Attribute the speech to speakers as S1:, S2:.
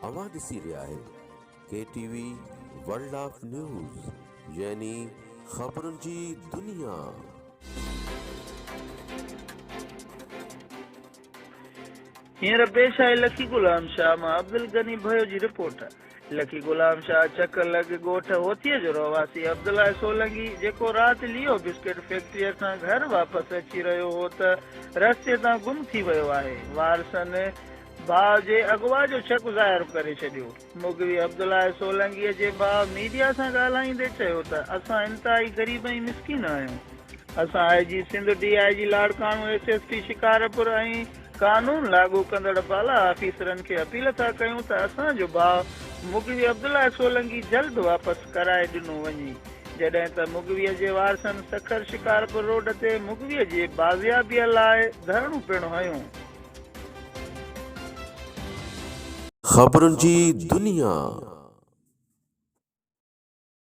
S1: अवां ॾिसी रहिया आहियो KTV वर्ल्ड ऑफ न्यूज़ यानी ख़बरुनि जी दुनिया।
S2: हींअर पेश आहे लखी गुलाम शाह मां अब्दुल गनी भयो जी रिपोर्ट। लखी गुलाम शाह चक लॻ ॻोठ होतीअ जो रहवासी अब्दुल्ला सोलंगी जेको राति लियो बिस्किट फैक्ट्रीअ खां घर वापसि अची रहियो हो त रस्ते तां गुम थी वियो आहे। वारसनि भाउ जे अगवा जो शक ज़ाहिर करे छॾियो। मुगवी अब्दुल्ला सोलंगीअ जे भाउ मीडिया सां ॻाल्हाईंदे चयो त असां इंतिहाई ग़रीब ऐं मिसकिन आहियूं। असां IG Sindh DIG लाड़काणू SSP Shikarpur ऐं कानून लागू कंदड़ बाला ऑफिसरनि खे अपील था कयूं त असांजो भाउ मुगवी अब्दुल्ला सोलंगी जल्द वापसि कराए ॾिनो वञे। जॾहिं त मुगवीअ जे वारसनि सखर शिकारपुर रोड ते मुगवीअ जे बाज़ियाबीअ लाइ धरणो पिणु हयो।
S1: ख़बरुनि जी दुनिया।